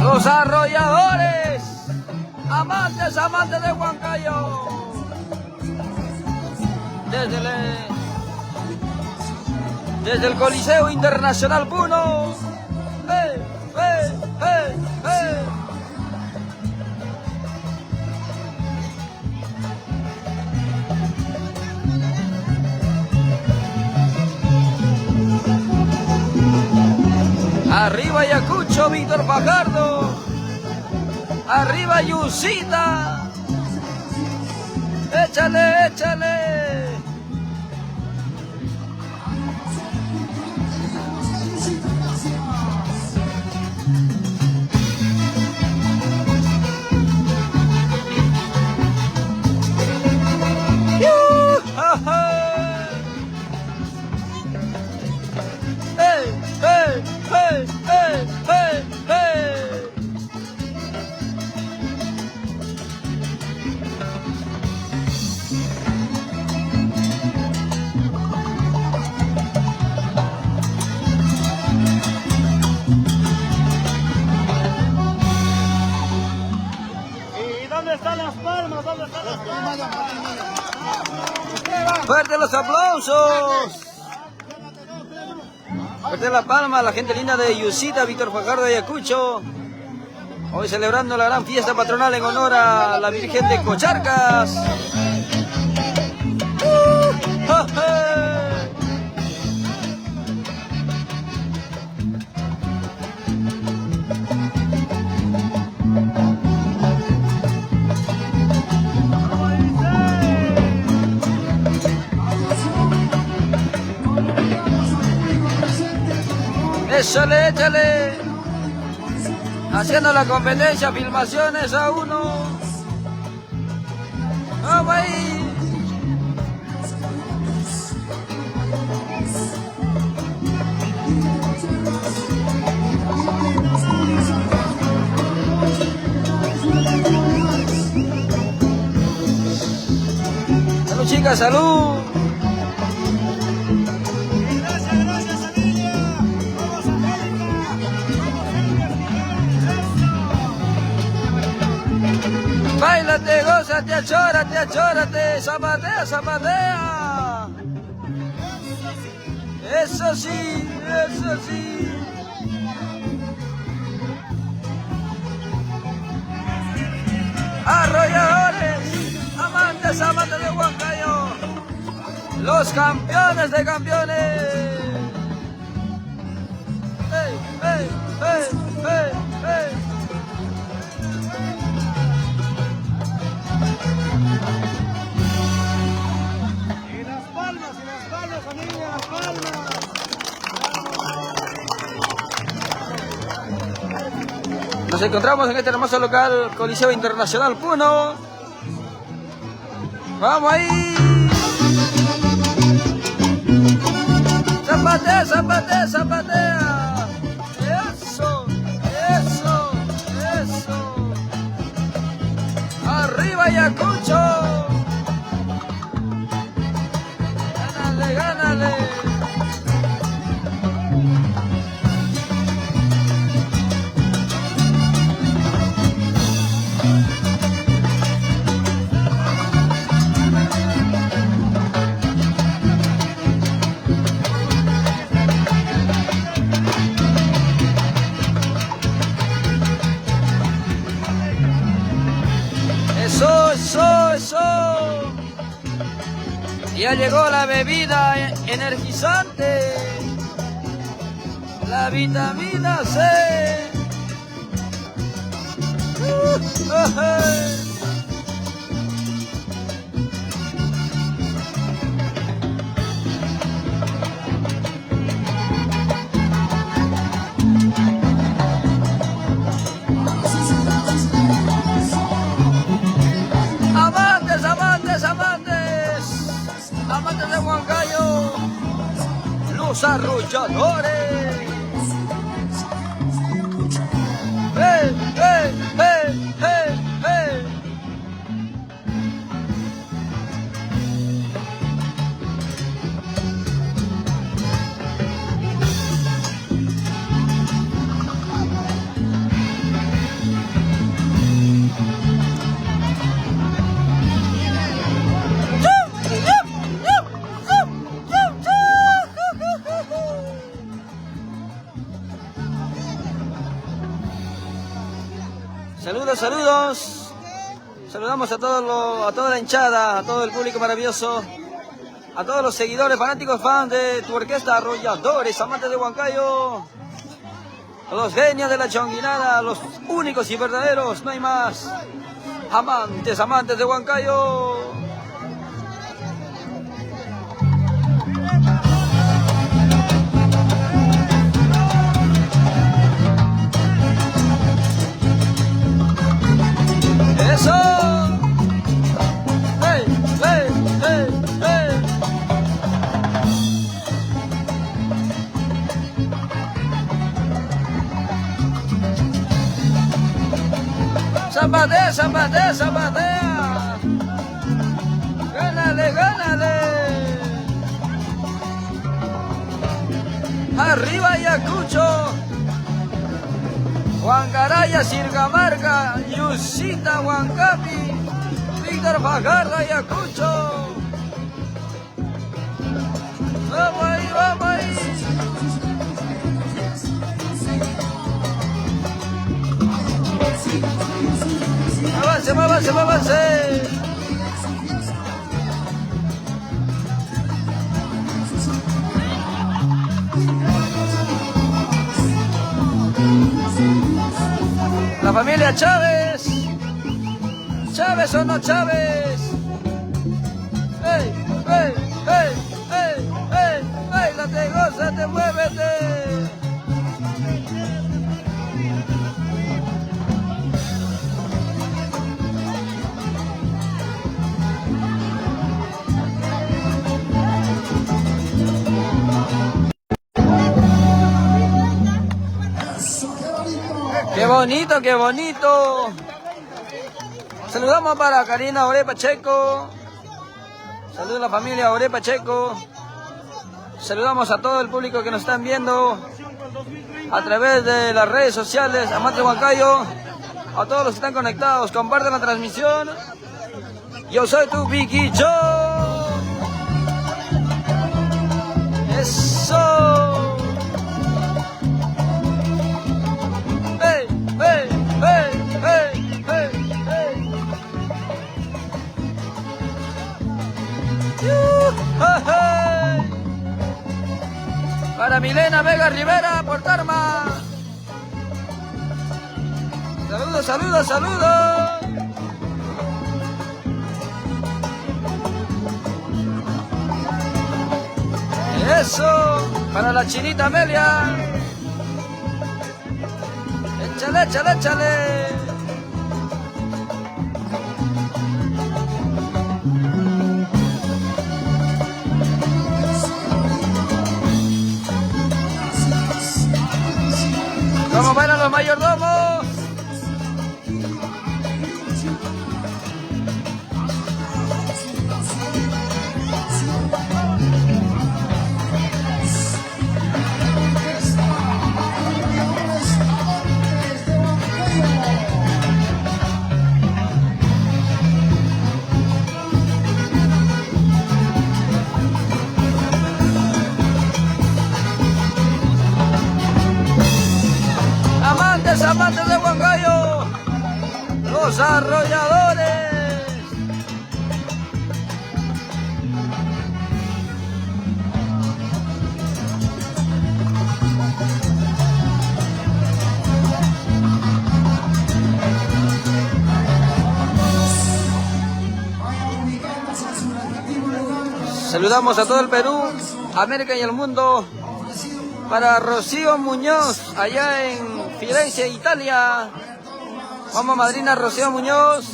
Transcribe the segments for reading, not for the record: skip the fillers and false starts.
Los arrolladores, amantes de Huancayo, desde el Coliseo Internacional Puno. ¡Hey, hey, hey, hey! Arriba Ayacucho, Víctor Fajardo. Arriba Yusita. Échale, échale. Hey, hey, hey, hey, hey, hey. ¿Y dónde están las palmas? ¿Dónde están las palmas? ¡Fuerte los aplausos! Fuerte la palma a la gente linda de Yusita, Víctor Fajardo de Ayacucho. Hoy celebrando la gran fiesta patronal en honor a la Virgen de Cocharcas. Échale, échale. Haciendo la competencia, filmaciones a uno. Vamos ahí. Salud, chicas, salud. Báilate, gózate, achórate, achórate, zapatea, zapatea. Eso sí, eso sí. Arrolladores, amantes de Huancayo, los campeones de campeones. ¡Hey, hey, hey, hey, hey! Y las palmas, familia, las palmas. Nos encontramos en este hermoso local, Coliseo Internacional Puno. ¡Vamos ahí! ¡Zapatea, zapatea, zapatea! ¡Eso, eso, eso! ¡Arriba Ayacucho! ¡Gánale, gánale! Eso, eso, eso. Ya llegó la bebida energizante, la vitamina C. Amantes, amantes, amantes, amantes de Huancayo, los arrolladores. Saludos, saludos. Saludamos a toda la hinchada, a todo el público maravilloso, a todos los seguidores, fanáticos, fans de tu orquesta, arrolladores, amantes de Huancayo, a los genios de la chonguinada, los únicos y verdaderos, no hay más. Amantes de Huancayo. ¡Eso! ¡Hey, hey, hey, hey! ¡Zapatea, zapatea, zapatea! ¡Gánale, gánale! ¡Arriba Ayacucho! Huancaraya, Sirgamarga, Yusita, Huancapi, Víctor Fajardo, Ayacucho. ¡Vamos ahí, vamos ahí! ¡Avance, avance, avance! La familia Chávez. ¿Chávez o no Chávez? ¡Ey, ey, ey, ey, ey! ¡Bailate, gózate, muévete! ¡Qué bonito, qué bonito! Saludamos para Karina Ore Pacheco. Saludos a la familia Ore Pacheco. Saludamos a todo el público que nos están viendo a través de las redes sociales, amantes de Huancayo. A todos los que están conectados, compartan la transmisión. Yo soy tu Vicky Joe. Eso. ¡Hey, hey, hey, hey, hey! ¡Hey! Para Milena Vega Rivera, por Tarma. Saludos, saludos, saludos. Eso, para la chinita Amelia. Échale, échale, échale. ¿Cómo bailan los mayordomos? Amantes de Huancayo, los arrolladores. Saludamos a todo el Perú, América y el mundo. Para Rocío Muñoz, allá en Firenze, Italia. Vamos, madrina Rocío Muñoz.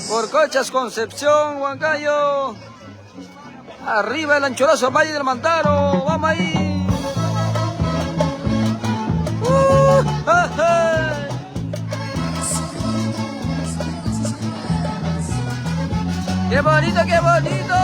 Por Cochas, Concepción, Huancayo. Arriba el anchorazo Valle del Mantaro. Vamos ahí. ¡Qué bonito, qué bonito!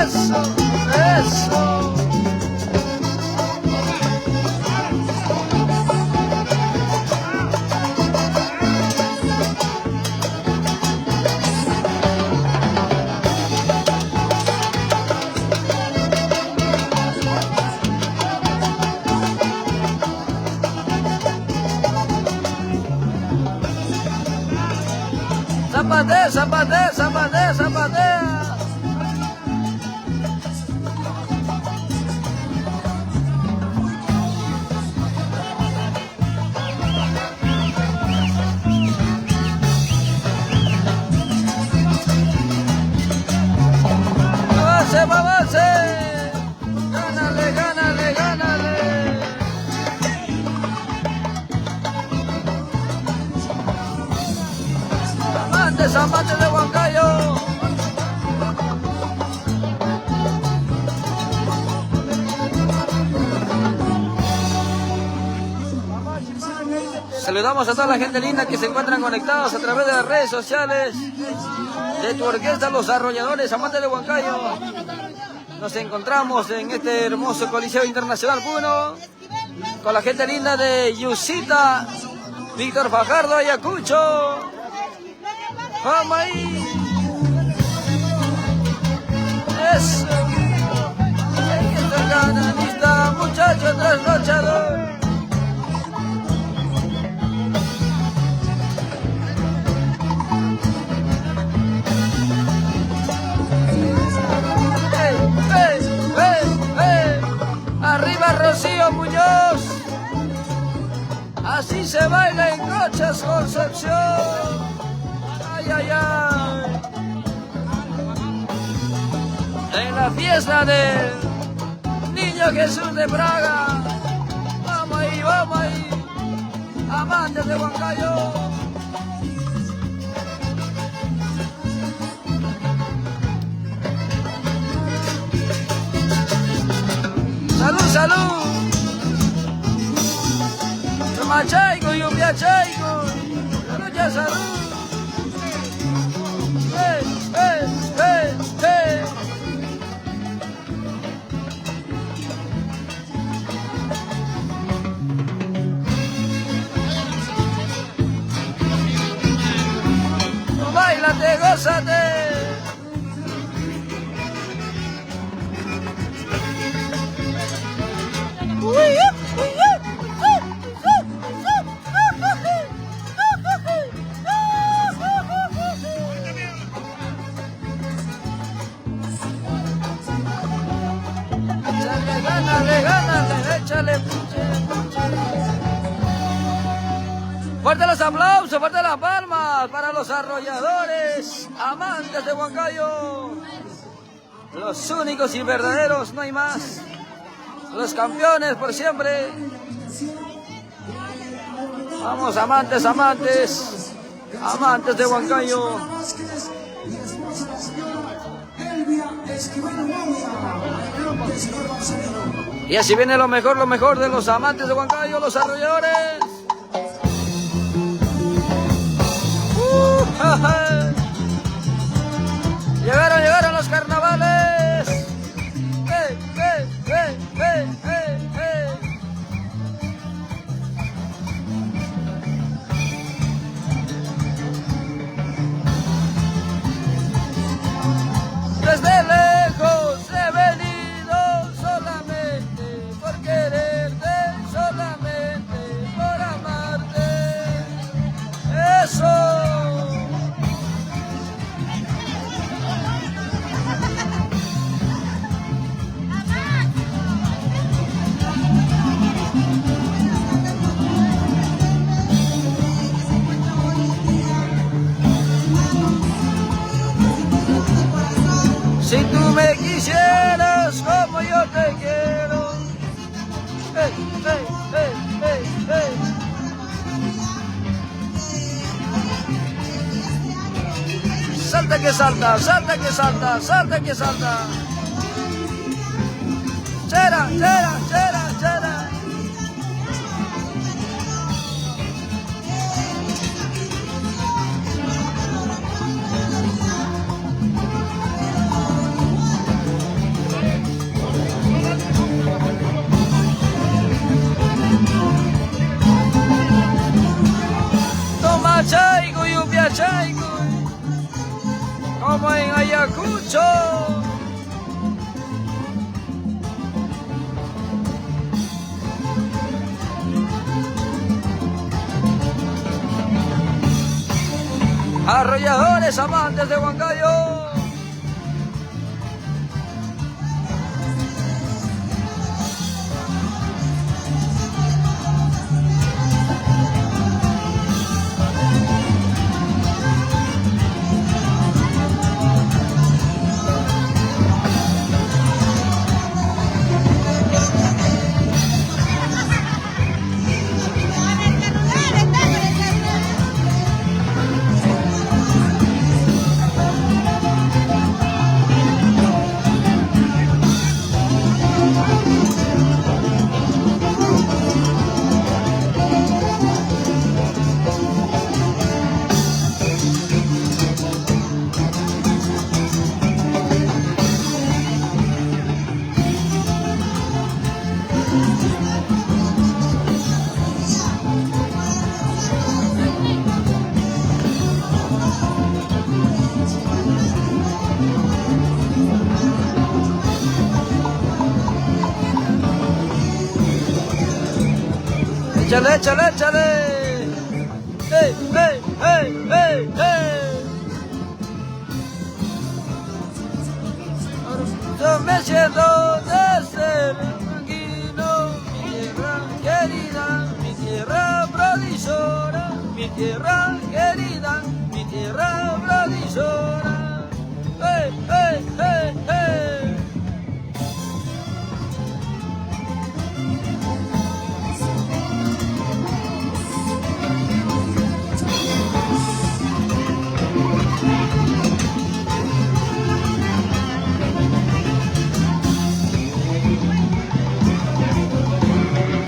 Eso, eso. zapatea, zapatea, zapatea, zapatea. Avance, gánale, gánale, gánale. Amantes, amantes de Huancayo. Saludamos a toda la gente linda que se encuentran conectados a través de las redes sociales de tu orquesta Los Arrolladores, amantes de Huancayo. Nos encontramos en este hermoso Coliseo Internacional Puno con la gente linda de Yusita, Víctor Fajardo, Ayacucho. ¡Vamos ahí! ¡Eso! ¡Este canalista, muchacho trasnochador! Arriba Rocío Muñoz, así se baila en Cochas Concepción. Ay, ay, ay. En la fiesta del Niño Jesús de Praga. Vamos ahí, amantes de Huancayo. ¡Salud, salud! Machaico y Upiachaico. ¡Salud, ya salud! ¡Eh! ¡Báilate, gózate! Gánale, échale, puche. Fuerte los aplausos, fuerte las palmas para los arrolladores, amantes de Huancayo. Los únicos y verdaderos, no hay más. Los campeones por siempre. Vamos, amantes, amantes, amantes de Huancayo. Y así viene lo mejor de los amantes de Huancayo, los arrolladores. Llegaron los carnavales. Desde lejos he venido solamente por quererte, solamente por amarte. Eso. Si tú me quisieras como yo te quiero. Salta que salta, salta que salta, salta que salta. Chera, chera, chera, chera. Chaico y Upiachaico, como en Ayacucho. arrolladores amantes de Huancayo. Échale, échale, échale. ¡Hey, hey, hey, hey, hey! Yo me siento de ser tranquilo, mi tierra querida, mi tierra provisora, mi tierra querida, mi tierra provisora. ¡Hey, hey, hey, hey!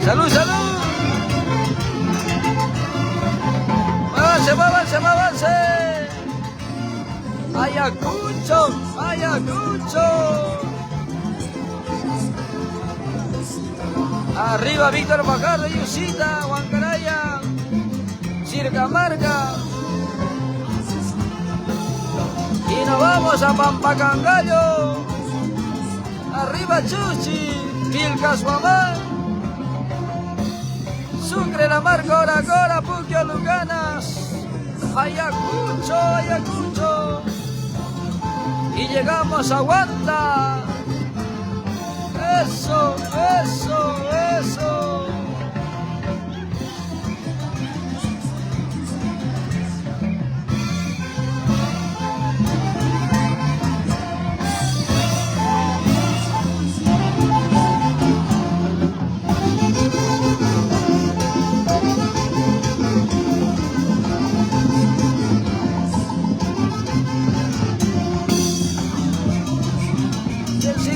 ¡Salud, salud! ¡Muévanse, muévanse, muévanse! ¡Ayacucho! ¡Ayacucho! Arriba Víctor Fajardo, Yusita, Huancaraya, Circamarca. Y nos vamos a Pampacangallo. Arriba Chuchi, Vilcashuamán. Sucre, La Marca, Oracora, Puquio, Lucanas, Ayacucho, Ayacucho. Y llegamos a Huanta. Eso, eso, eso.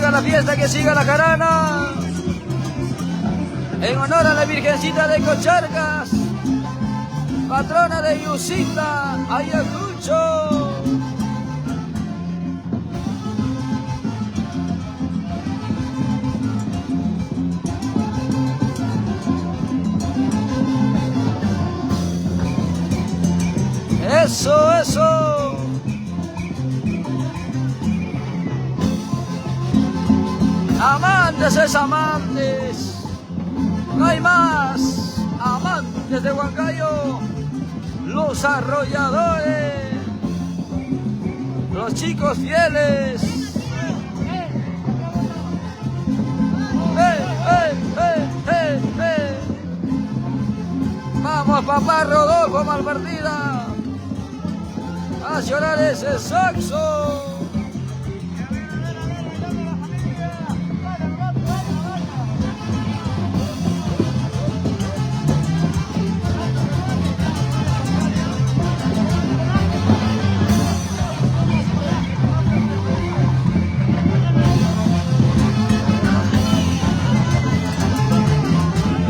La fiesta, que siga la jarana en honor a la Virgencita de Cocharcas, patrona de Yusita, Ayacucho. Eso, eso. Amantes es amantes, no hay más, amantes de Huancayo, los arrolladores, los chicos fieles. Vamos, papá Rodolfo Malpartida, a llorar ese saxo.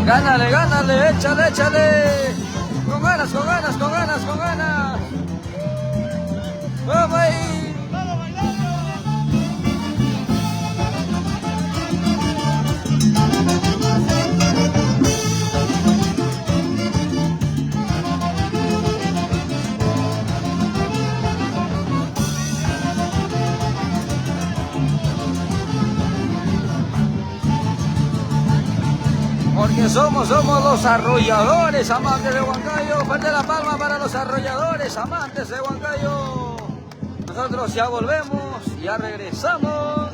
Gánale, gánale, échale, échale. Con ganas, con ganas, con ganas, con ganas. Vamos ahí. Porque somos los arrolladores amantes de Huancayo. Fuerte la palma para los arrolladores amantes de Huancayo. Nosotros ya volvemos, ya regresamos.